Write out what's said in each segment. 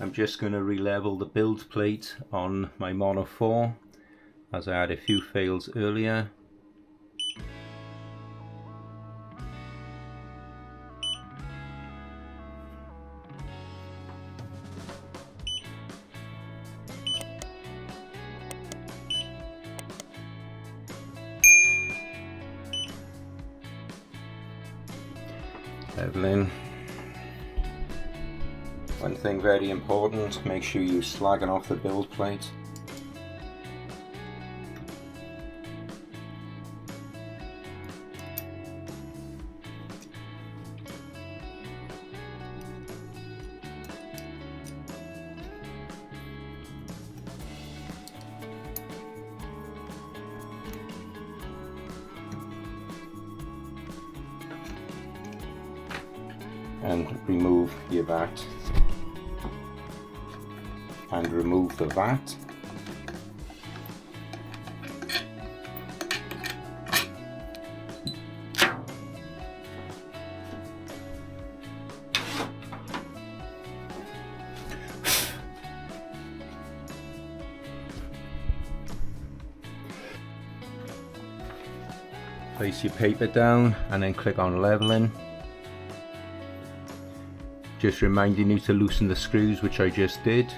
I'm just going to re-level the build plate on my Mono 4 as I had a few fails earlier. Leveling. One thing very important, make sure you slagging off the build plate. And remove your vat, and remove the vat. Place your paper down and then click on leveling. Just reminding you to loosen the screws, which I just did.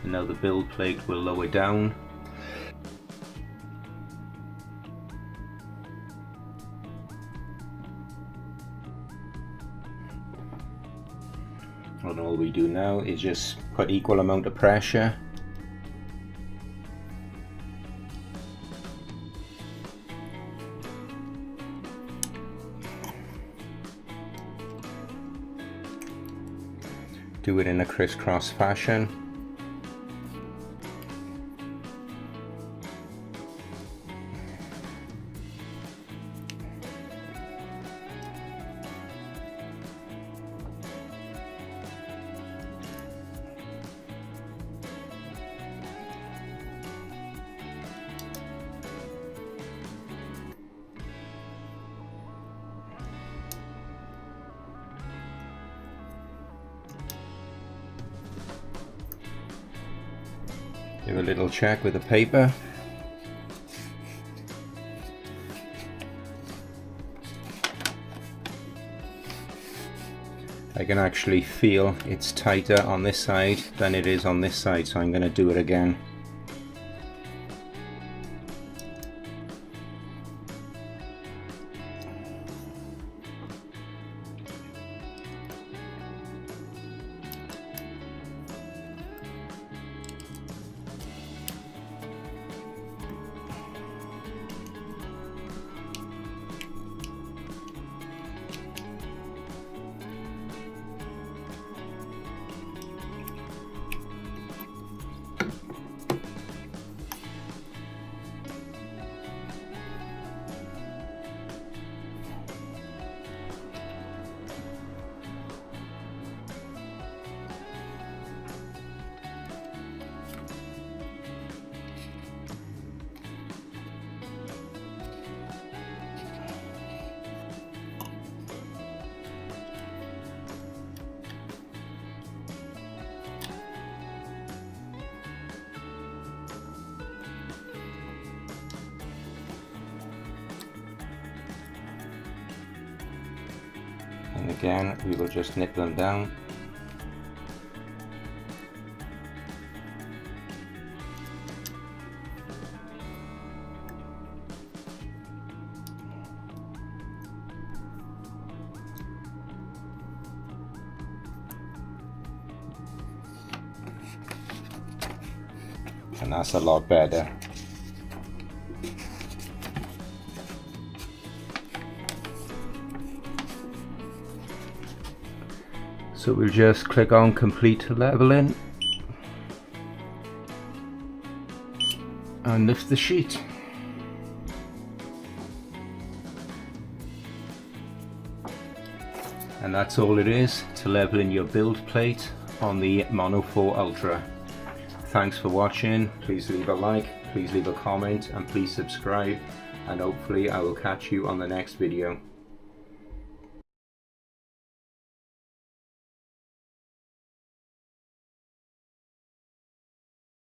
And now the build plate will lower down. And all we do now is just put equal amount of pressure. Do it in a crisscross fashion. Give a little check with the paper. I can actually feel it's tighter on this side than it is on this side, so I'm going to do it again. And again, we will just nip them down. And that's a lot better. So we'll just click on complete leveling and lift the sheet. And that's all it is to leveling your build plate on the Mono 4 Ultra. Thanks for watching. Please leave a like, please leave a comment, and please subscribe, and hopefully I will catch you on the next video.